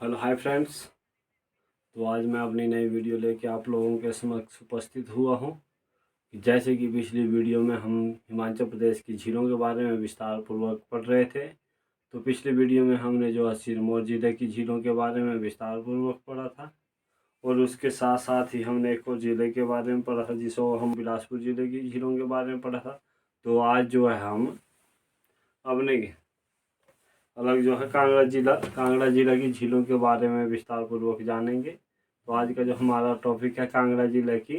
Hello hi friends. तो आज मैं अपनी नई वीडियो लेके आप लोगों के समक्ष उपस्थित हुआ हूँ। जैसे कि पिछली वीडियो में हम हिमाचल प्रदेश की झीलों के बारे में विस्तार पूर्वक पढ़ रहे थे। तो पिछली वीडियो में हमने जो है सिरमौर ज़िले की झीलों के बारे में विस्तार पूर्वक पढ़ा था, और उसके साथ साथ ही हमने एक और ज़िले के बारे में पढ़ा था जिसको हम बिलासपुर ज़िले की झीलों के बारे में पढ़ा था। तो आज जो है हम अपने अलग जो है कांगड़ा जिला की झीलों के बारे में विस्तार पूर्वक जानेंगे। तो आज का जो हमारा टॉपिक है कांगड़ा जिले की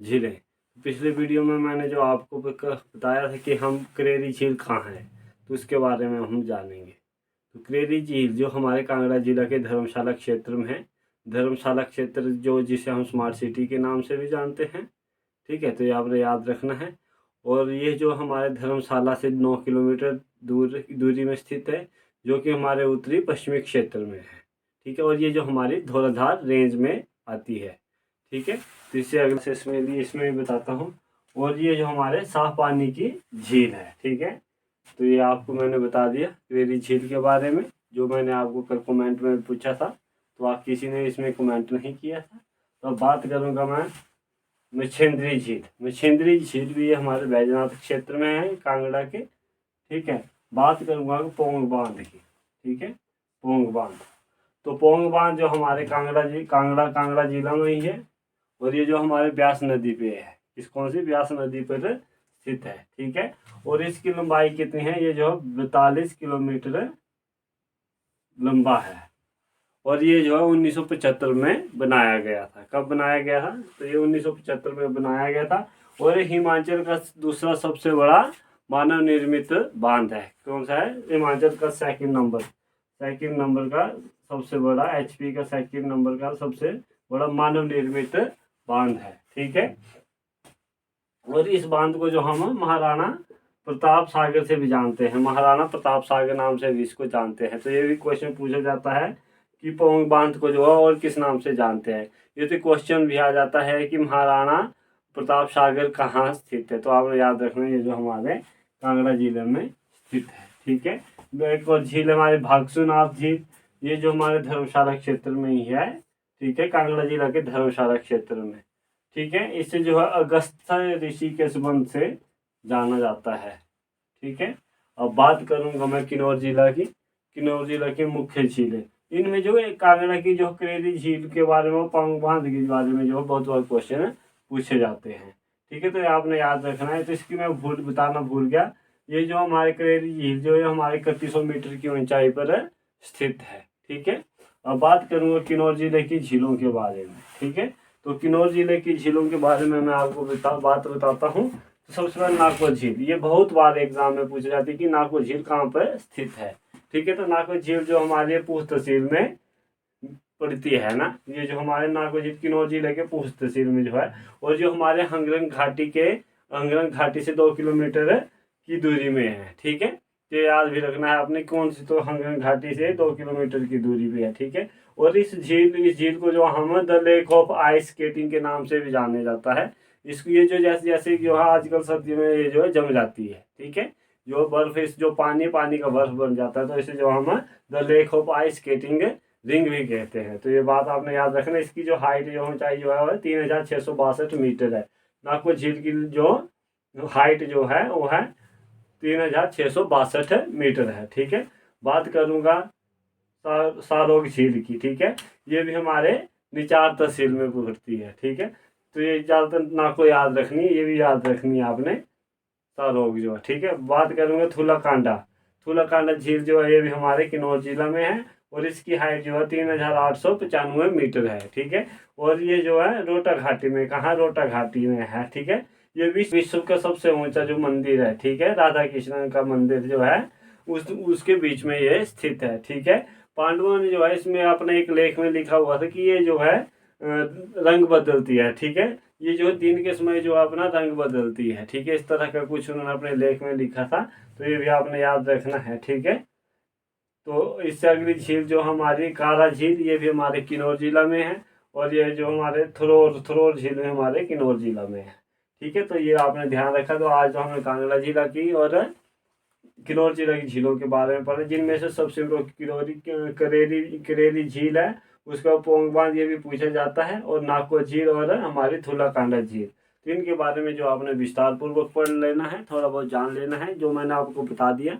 झीलें। पिछले वीडियो में मैंने जो आपको बताया था कि हम करेरी झील कहाँ है, तो उसके बारे में हम जानेंगे। तो करेरी झील जो हमारे कांगड़ा जिला के धर्मशाला क्षेत्र में है, धर्मशाला क्षेत्र जो जिसे हम स्मार्ट सिटी के नाम से भी जानते हैं। ठीक है, तो ये आपने याद रखना है। और ये जो हमारे धर्मशाला से 9 किलोमीटर दूरी में स्थित है, जो कि हमारे उत्तरी पश्चिमी क्षेत्र में है। ठीक है, और ये जो हमारी धौलाधार रेंज में आती है। ठीक है, तो इससे अगले से इसमें भी बताता हूँ। और ये जो हमारे साफ पानी की झील है। ठीक है, तो ये आपको मैंने बता दिया करेरी झील के बारे में, जो मैंने आपको कल कमेंट में पूछा था, तो आप किसी ने इसमें कमेंट नहीं किया था। तो अब बात करूँगा मैं मच्छेंद्री झील भी ये हमारे बैजनाथ क्षेत्र में है कांगड़ा के। ठीक है, बात करूँगा पोंग बांध की। ठीक है, पोंग बांध, तो पोंग बांध जो हमारे कांगड़ा जिला में ही है, और ये जो हमारे ब्यास नदी पे है। इस कौन सी ब्यास नदी पर स्थित है। ठीक है, और इसकी लंबाई कितनी है, ये जो 42 किलोमीटर लंबा है। और ये जो है 1975 में बनाया गया था। कब बनाया गया था, तो ये 1975 में बनाया गया था। और ये हिमाचल का दूसरा सबसे बड़ा मानव निर्मित बांध है। कौन सा है, हिमाचल का सेकंड नंबर का सबसे बड़ा, एचपी का सेकंड नंबर का सबसे बड़ा मानव निर्मित बांध है। ठीक है, और इस बांध को जो हम महाराणा प्रताप सागर से भी जानते हैं, महाराणा प्रताप सागर नाम से भी इसको जानते हैं। तो ये भी क्वेश्चन पूछा जाता है कि पोंग बांध को जो है और किस नाम से जानते हैं। ये तो क्वेश्चन भी आ जाता है कि महाराणा प्रताप सागर कहाँ स्थित है। तो आपने याद रखना, ये जो हमारे कांगड़ा जिले में स्थित है। ठीक है, एक और झील हमारे भागसूनाथ झील, ये जो हमारे धर्मशाला क्षेत्र में ही है। ठीक है, कांगड़ा जिला के धर्मशाला क्षेत्र में। ठीक है, इसे जो है अगस्त्य ऋषि के संबंध से जाना जाता है। ठीक है, अब बात करूंगा मैं किन्नौर जिला की मुख्य झीलें। इनमें जो कांगड़ा की जो करेरी झील के बारे में, पोंग बांध के बारे में जो बहुत बहुत क्वेश्चन पूछे जाते हैं। ठीक है, तो आपने याद रखना है। तो इसकी मैं बताना भूल गया। ये जो हमारे करेरी झील जो है हमारे 3100 मीटर की ऊंचाई पर स्थित है। ठीक है, अब बात करूंगा किन्नौर जिले की झीलों के बारे में। ठीक है, तो किन्नौर जिले की झीलों के बारे में मैं आपको बात बताता हूँ। तो सबसे पहले नागौर झील, ये बहुत बार एग्जाम में पूछी जाती है कि नागौर झील कहाँ पर स्थित है। ठीक है, तो नागौर झील जो हमारे पूछ तहसील में पड़ती है ना, ये जो हमारे नागौर झील किन्नौर जिले के पूछ तहसील में जो है, और जो हमारे हंगरंग घाटी से 2 किलोमीटर की दूरी में है। ठीक है, ये याद भी रखना है आपने, कौन सी, तो हंगरंग घाटी से 2 किलोमीटर की दूरी पे है। ठीक है, और इस झील को जो हम the lake of ice skating के नाम से भी जाने जाता है। इसको ये जो जैसे जैसे जो है आजकल सर्दी में ये जो है जम जाती है। ठीक है, जो बर्फ, इस जो पानी का बर्फ बन जाता है, तो इसे जो हम the lake of ice skating ring भी कहते हैं। तो ये बात आपने याद रखना। इसकी जो हाइट, जो ऊंचाई जो है 3662 मीटर है। नागौर झील की जो हाइट जो है वो है 3662 मीटर है। ठीक है, बात करूंगा सारोग झील की। ठीक है, ये भी हमारे निचार तहसील में पड़ती है। ठीक है, तो ये ज़्यादातर ना को याद रखनी है, ये भी याद रखनी है आपने, सारोग जो है। ठीक है, बात करूंगा थूलाकांडा झील जो है, ये भी हमारे किन्नौर जिला में है, और इसकी हाइट जो है 3895 मीटर है। ठीक है, और ये जो है रोटा घाटी में, कहाँ, रोटा घाटी में है। ठीक है, ये विश्व का सबसे ऊंचा जो मंदिर है। ठीक है, राधा कृष्ण का मंदिर जो है उसके बीच में ये स्थित है। ठीक है, पांडवों ने जो है इसमें अपने एक लेख में लिखा हुआ था कि ये जो है रंग बदलती है। ठीक है, ये जो दिन के समय जो अपना रंग बदलती है। ठीक है, इस तरह का कुछ उन्होंने अपने लेख में लिखा था, तो ये भी आपने याद रखना है। ठीक है, तो इससे अगली झील जो हमारी कारा झील, ये भी हमारे किन्नौर जिला में है, और ये जो हमारे थ्रोर झील में हमारे किन्नौर जिला में है। ठीक है, तो ये आपने ध्यान रखा। तो आज जो हमने कांगड़ा जिला की और किन्नौर जिला की झीलों के बारे में पढ़े, जिनमें से सबसे करेरी झील है, उसका पोंग बांध ये भी पूछा जाता है, और नाको झील और हमारी थुलाकांडा झील। तो इनके बारे में जो आपने विस्तार पूर्वक पढ़ लेना है, थोड़ा बहुत जान लेना है, जो मैंने आपको बता दिया।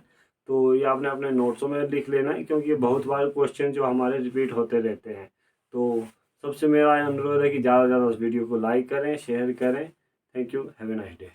तो ये आपने अपने नोट्सों में लिख लेना है, क्योंकि बहुत बार क्वेश्चन जो हमारे रिपीट होते रहते हैं। तो सबसे मेरा अनुरोध है कि ज़्यादा से ज़्यादा उस वीडियो को लाइक करें, शेयर करें। Thank you, have a nice day.